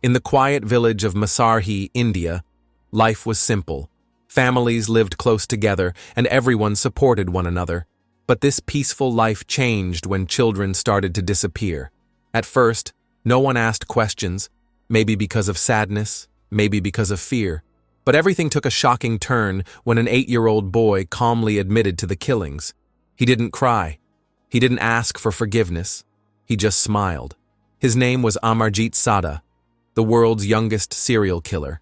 In the quiet village of Masarhi, India, life was simple. Families lived close together, and everyone supported one another. But this peaceful life changed when children started to disappear. At first, no one asked questions, maybe because of sadness, maybe because of fear. But everything took a shocking turn when an 8-year-old boy calmly admitted to the killings. He didn't cry. He didn't ask for forgiveness. He just smiled. His name was Amarjeet Sada, the world's youngest serial killer.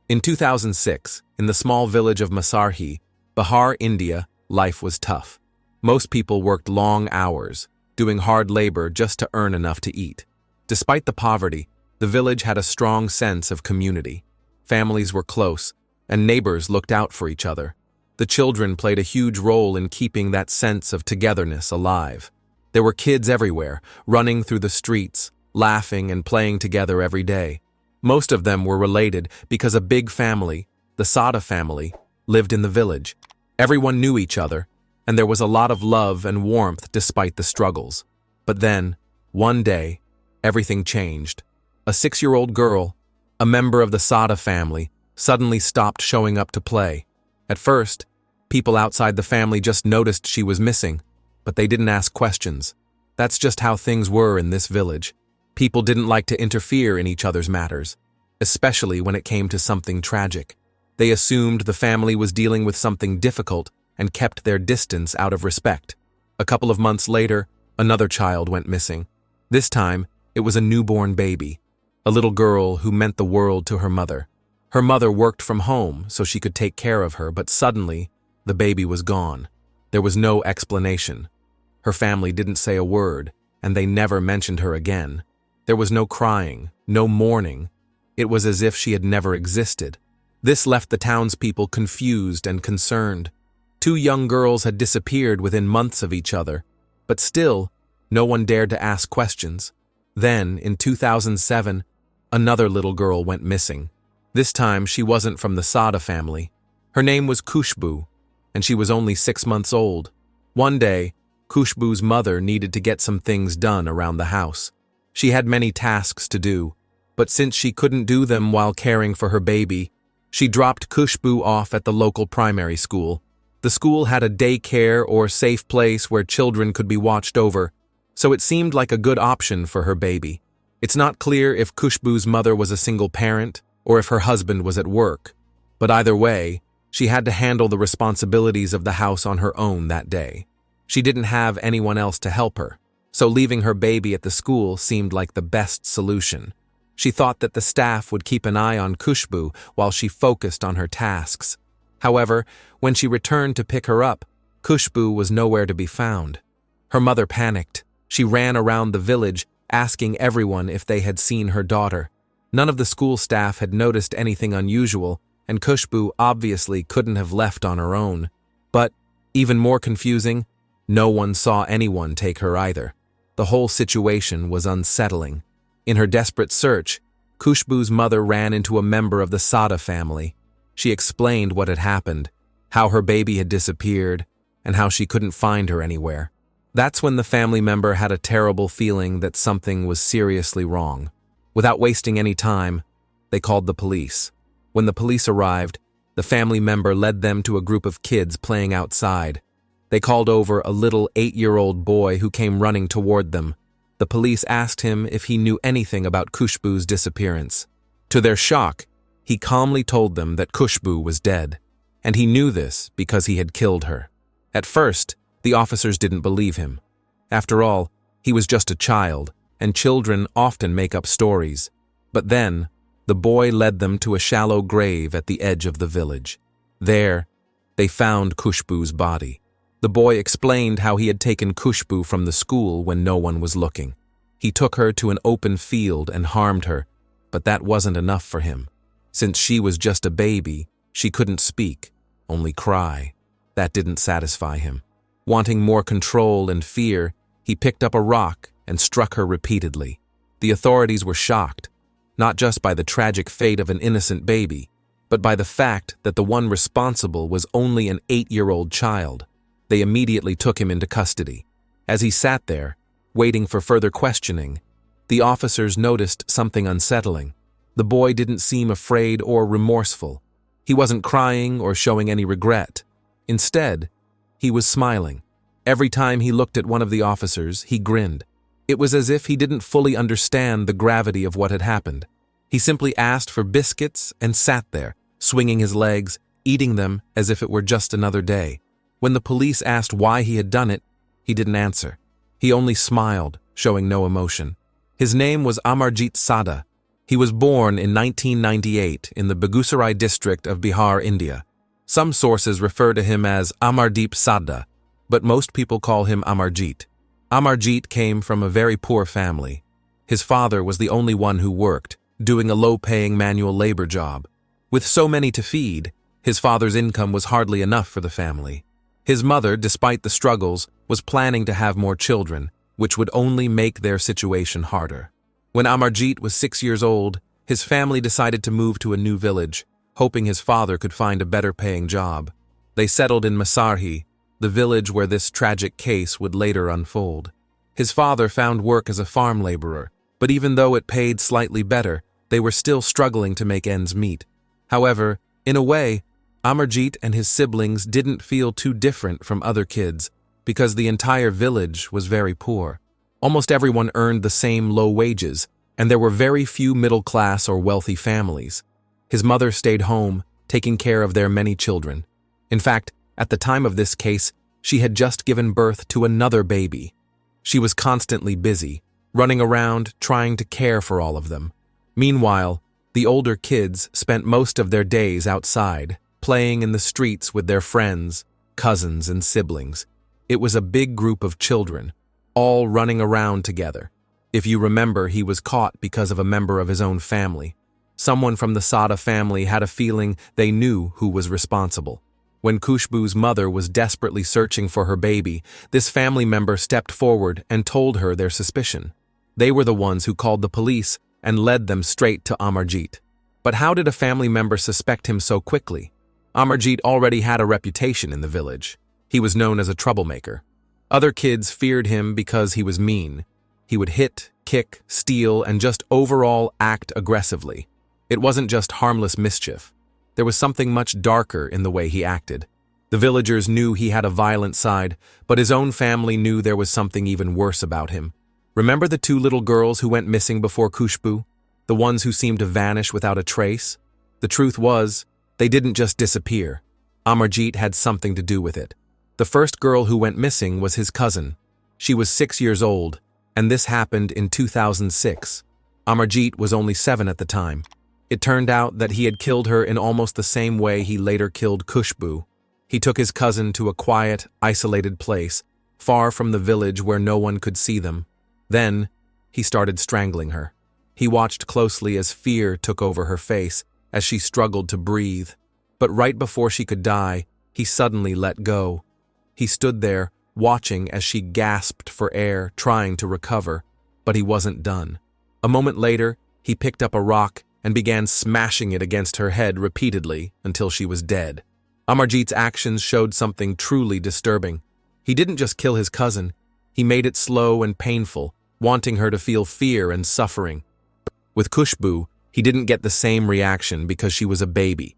In 2006, in the small village of Masarhi, Bihar, India, life was tough. Most people worked long hours, doing hard labor just to earn enough to eat. Despite the poverty, the village had a strong sense of community. Families were close, and neighbors looked out for each other. The children played a huge role in keeping that sense of togetherness alive. There were kids everywhere, running through the streets, laughing and playing together every day. Most of them were related because a big family, the Sada family, lived in the village. Everyone knew each other, and there was a lot of love and warmth despite the struggles. But then, one day, everything changed. A 6-year-old girl, a member of the Sada family, suddenly stopped showing up to play. At first, people outside the family just noticed she was missing, but they didn't ask questions. That's just how things were in this village. People didn't like to interfere in each other's matters, especially when it came to something tragic. They assumed the family was dealing with something difficult and kept their distance out of respect. A couple of months later, another child went missing. This time, it was a newborn baby, a little girl who meant the world to her mother. Her mother worked from home so she could take care of her, but suddenly, the baby was gone. There was no explanation. Her family didn't say a word, and they never mentioned her again. There was no crying, no mourning. It was as if she had never existed. This left the townspeople confused and concerned. 2 young girls had disappeared within months of each other, but still, no one dared to ask questions. Then, in 2007, another little girl went missing. This time, she wasn't from the Sada family. Her name was Khushbu, and she was only 6 months old. One day, Khushbu's mother needed to get some things done around the house. She had many tasks to do, but since she couldn't do them while caring for her baby, she dropped Khushbu off at the local primary school. The school had a daycare or safe place where children could be watched over, so it seemed like a good option for her baby. It's not clear if Khushbu's mother was a single parent or if her husband was at work, but either way, she had to handle the responsibilities of the house on her own that day. She didn't have anyone else to help her, so leaving her baby at the school seemed like the best solution. She thought that the staff would keep an eye on Khushbu while she focused on her tasks. However, when she returned to pick her up, Khushbu was nowhere to be found. Her mother panicked. She ran around the village, asking everyone if they had seen her daughter. None of the school staff had noticed anything unusual, and Khushbu obviously couldn't have left on her own. But, even more confusing, no one saw anyone take her either. The whole situation was unsettling. In her desperate search, Khushbu's mother ran into a member of the Sada family. She explained what had happened, how her baby had disappeared, and how she couldn't find her anywhere. That's when the family member had a terrible feeling that something was seriously wrong. Without wasting any time, they called the police. When the police arrived, the family member led them to a group of kids playing outside. They called over a little 8-year-old boy who came running toward them. The police asked him if he knew anything about Khushbu's disappearance. To their shock, he calmly told them that Khushbu was dead, and he knew this because he had killed her. At first, the officers didn't believe him. After all, he was just a child, and children often make up stories. But then, the boy led them to a shallow grave at the edge of the village. There, they found Khushbu's body. The boy explained how he had taken Khushbu from the school when no one was looking. He took her to an open field and harmed her, but that wasn't enough for him. Since she was just a baby, she couldn't speak, only cry. That didn't satisfy him. Wanting more control and fear, he picked up a rock and struck her repeatedly. The authorities were shocked, not just by the tragic fate of an innocent baby, but by the fact that the one responsible was only an 8-year-old child. They immediately took him into custody. As he sat there, waiting for further questioning, The officers noticed something unsettling. The boy didn't seem afraid or remorseful. He wasn't crying or showing any regret. Instead, he was smiling. Every time he looked at one of the officers, he grinned. It was as if he didn't fully understand the gravity of what had happened. He simply asked for biscuits and sat there, swinging his legs, eating them as if it were just another day. When the police asked why he had done it, he didn't answer. He only smiled, showing no emotion. His name was Amarjeet Sada. He was born in 1998 in the Begusarai district of Bihar, India. Some sources refer to him as Amarjeet Sada, but most people call him Amarjeet. Amarjeet came from a very poor family. His father was the only one who worked, doing a low-paying manual labor job. With so many to feed, his father's income was hardly enough for the family. His mother, despite the struggles, was planning to have more children, which would only make their situation harder. When Amarjeet was 6 years old, his family decided to move to a new village, hoping his father could find a better-paying job. They settled in Metheny, the village where this tragic case would later unfold. His father found work as a farm laborer, but even though it paid slightly better, they were still struggling to make ends meet. However, in a way, Amarjeet and his siblings didn't feel too different from other kids because the entire village was very poor. Almost everyone earned the same low wages, and there were very few middle-class or wealthy families. His mother stayed home, taking care of their many children. In fact, at the time of this case, she had just given birth to another baby. She was constantly busy, running around trying to care for all of them. Meanwhile, the older kids spent most of their days outside, playing in the streets with their friends, cousins, and siblings. It was a big group of children, all running around together. If you remember, he was caught because of a member of his own family. Someone from the Sada family had a feeling they knew who was responsible. When Khushbu's mother was desperately searching for her baby, this family member stepped forward and told her their suspicion. They were the ones who called the police and led them straight to Amarjeet. But how did a family member suspect him so quickly? Amarjeet already had a reputation in the village. He was known as a troublemaker. Other kids feared him because he was mean. He would hit, kick, steal, and just overall act aggressively. It wasn't just harmless mischief. There was something much darker in the way he acted. The villagers knew he had a violent side, but his own family knew there was something even worse about him. Remember the 2 little girls who went missing before Khushbu? The ones who seemed to vanish without a trace? The truth was, they didn't just disappear. Amarjeet had something to do with it. The first girl who went missing was his cousin. She was 6 years old, and this happened in 2006. Amarjeet was only 7 at the time. It turned out that he had killed her in almost the same way he later killed Khushbu. He took his cousin to a quiet, isolated place, far from the village where no one could see them. Then, he started strangling her. He watched closely as fear took over her face, as she struggled to breathe. But right before she could die, he suddenly let go. He stood there, watching as she gasped for air, trying to recover, but he wasn't done. A moment later, he picked up a rock and began smashing it against her head repeatedly until she was dead. Amarjeet's actions showed something truly disturbing. He didn't just kill his cousin, he made it slow and painful, wanting her to feel fear and suffering. With Khushbu, he didn't get the same reaction because she was a baby.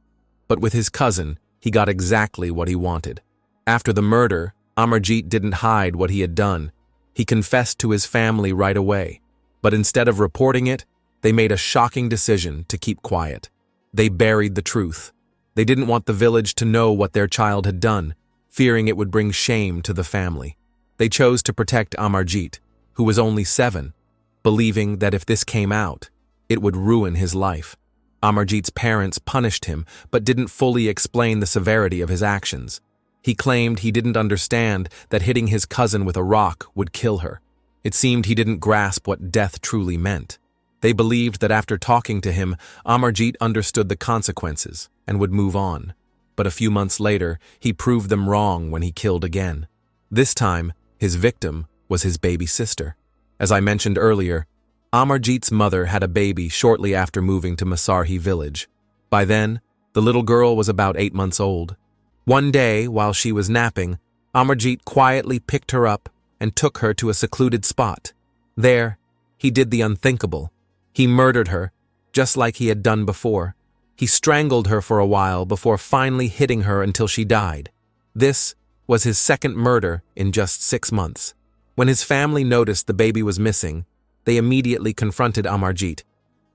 But with his cousin, he got exactly what he wanted. After the murder, Amarjeet didn't hide what he had done. He confessed to his family right away. But instead of reporting it, they made a shocking decision to keep quiet. They buried the truth. They didn't want the village to know what their child had done, fearing it would bring shame to the family. They chose to protect Amarjeet, who was only 7, believing that if this came out, it would ruin his life. Amarjeet's parents punished him, but didn't fully explain the severity of his actions. He claimed he didn't understand that hitting his cousin with a rock would kill her. It seemed he didn't grasp what death truly meant. They believed that after talking to him, Amarjeet understood the consequences and would move on. But a few months later, he proved them wrong when he killed again. This time, his victim was his baby sister. As I mentioned earlier, Amarjeet's mother had a baby shortly after moving to Metheny village. By then, the little girl was about 8 months old. One day, while she was napping, Amarjeet quietly picked her up and took her to a secluded spot. There, He did the unthinkable. He murdered her, just like he had done before. He strangled her for a while before finally hitting her until she died. This was his second murder in just 6 months. When his family noticed the baby was missing, they immediately confronted Amarjeet.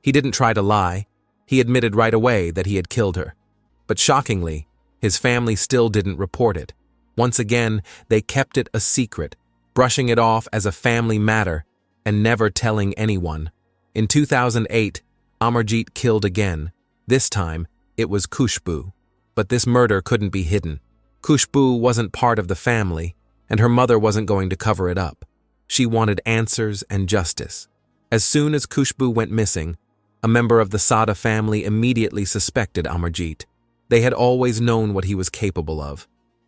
He didn't try to lie. He admitted right away that he had killed her. But shockingly, his family still didn't report it. Once again, they kept it a secret, brushing it off as a family matter and never telling anyone. In 2008, Amarjeet killed again. This time, it was Khushbu. But this murder couldn't be hidden. Khushbu wasn't part of the family, and her mother wasn't going to cover it up. She wanted answers and justice. As soon as Khushbu went missing, a member of the Sada family immediately suspected Amarjeet. They had always known what he was capable of.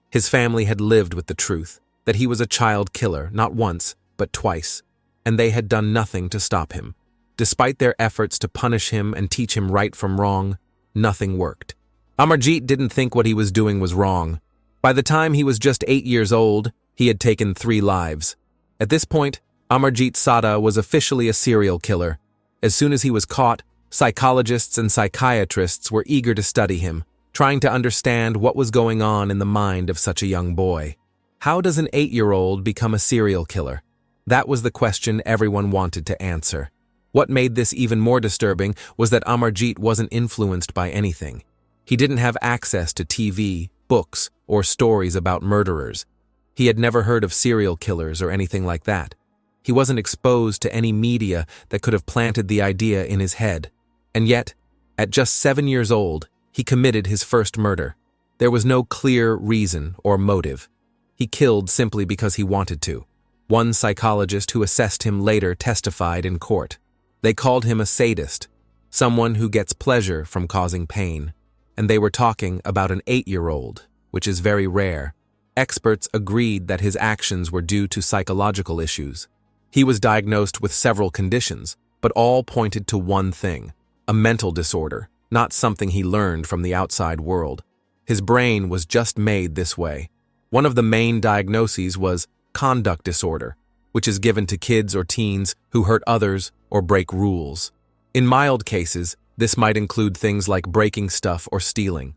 His family had lived with the truth, that he was a child killer, not once, but twice, and they had done nothing to stop him. Despite their efforts to punish him and teach him right from wrong, nothing worked. Amarjeet didn't think what he was doing was wrong. By the time he was just 8 years old, he had taken 3 lives. At this point, Amarjeet Sada was officially a serial killer. As soon as he was caught, psychologists and psychiatrists were eager to study him, trying to understand what was going on in the mind of such a young boy. How does an 8-year-old become a serial killer? That was the question everyone wanted to answer. What made this even more disturbing was that Amarjeet wasn't influenced by anything. He didn't have access to TV, books, or stories about murderers. He had never heard of serial killers or anything like that. He wasn't exposed to any media that could have planted the idea in his head. And yet, at just 7 years old, he committed his first murder. There was no clear reason or motive. He killed simply because he wanted to. One psychologist who assessed him later testified in court. They called him a sadist, someone who gets pleasure from causing pain. And they were talking about an 8-year-old, which is very rare. Experts agreed that his actions were due to psychological issues. He was diagnosed with several conditions, but all pointed to one thing: a mental disorder, not something he learned from the outside world. His brain was just made this way. One of the main diagnoses was conduct disorder, which is given to kids or teens who hurt others or break rules. In mild cases, this might include things like breaking stuff or stealing.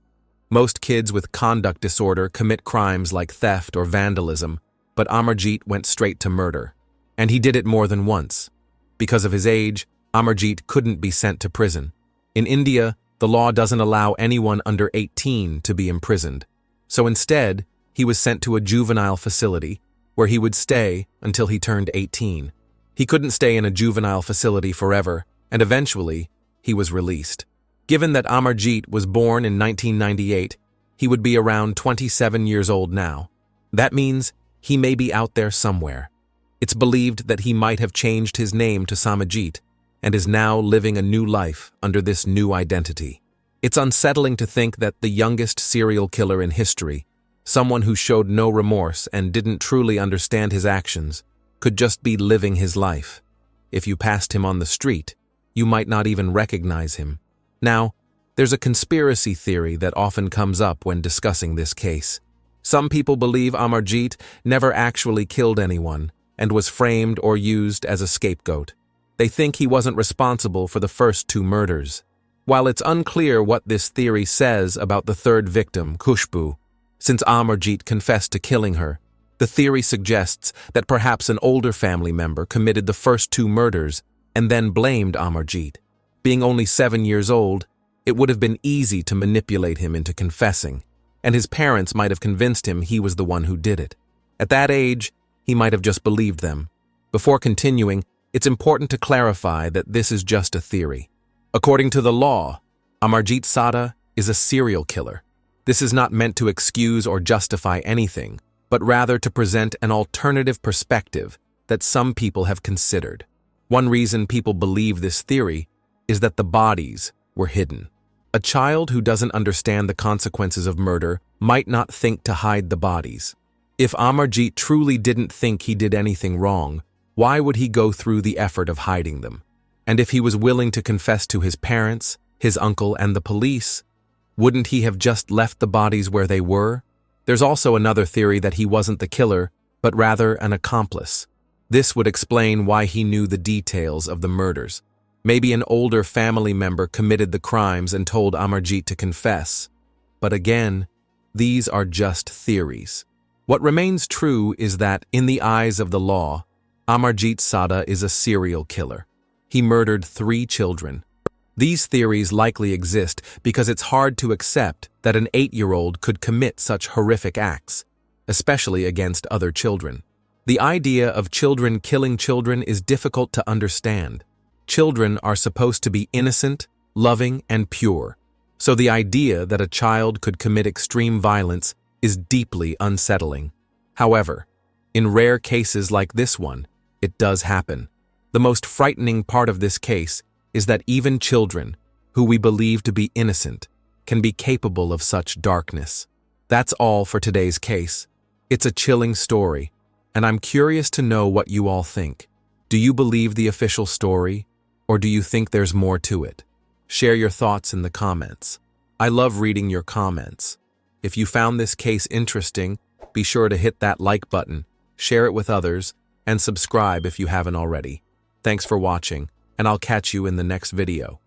Most kids with conduct disorder commit crimes like theft or vandalism, but Amarjeet went straight to murder. And he did it more than once. Because of his age, Amarjeet couldn't be sent to prison. In India, the law doesn't allow anyone under 18 to be imprisoned. So instead, he was sent to a juvenile facility where he would stay until he turned 18. He couldn't stay in a juvenile facility forever, and eventually, he was released. Given that Amarjeet was born in 1998, he would be around 27 years old now. That means he may be out there somewhere. It's believed that he might have changed his name to Samajit and is now living a new life under this new identity. It's unsettling to think that the youngest serial killer in history, someone who showed no remorse and didn't truly understand his actions, could just be living his life. If you passed him on the street, you might not even recognize him. Now, there's a conspiracy theory that often comes up when discussing this case. Some people believe Amarjeet never actually killed anyone and was framed or used as a scapegoat. They think he wasn't responsible for the first 2 murders. While it's unclear what this theory says about the third victim, Khushbu, since Amarjeet confessed to killing her, the theory suggests that perhaps an older family member committed the first 2 murders and then blamed Amarjeet. Being only 7 years old, it would have been easy to manipulate him into confessing, and his parents might have convinced him he was the one who did it. At that age, he might have just believed them. Before continuing, it's important to clarify that this is just a theory. According to the law, Amarjeet Sada is a serial killer. This is not meant to excuse or justify anything, but rather to present an alternative perspective that some people have considered. One reason people believe this theory is that the bodies were hidden. A child who doesn't understand the consequences of murder might not think to hide the bodies. If Amarjeet truly didn't think he did anything wrong, why would he go through the effort of hiding them? And if he was willing to confess to his parents, his uncle, and the police, wouldn't he have just left the bodies where they were? There's also another theory that he wasn't the killer, but rather an accomplice. This would explain why he knew the details of the murders. Maybe an older family member committed the crimes and told Amarjeet to confess. But again, these are just theories. What remains true is that, in the eyes of the law, Amarjeet Sada is a serial killer. He murdered 3 children. These theories likely exist because it's hard to accept that an 8-year-old could commit such horrific acts, especially against other children. The idea of children killing children is difficult to understand. Children are supposed to be innocent, loving, and pure, so the idea that a child could commit extreme violence is deeply unsettling. However, in rare cases like this one, it does happen. The most frightening part of this case is that even children, who we believe to be innocent, can be capable of such darkness. That's all for today's case. It's a chilling story, and I'm curious to know what you all think. Do you believe the official story, or do you think there's more to it? Share your thoughts in the comments. I love reading your comments. If you found this case interesting, be sure to hit that like button, share it with others, and subscribe if you haven't already. Thanks for watching, and I'll catch you in the next video.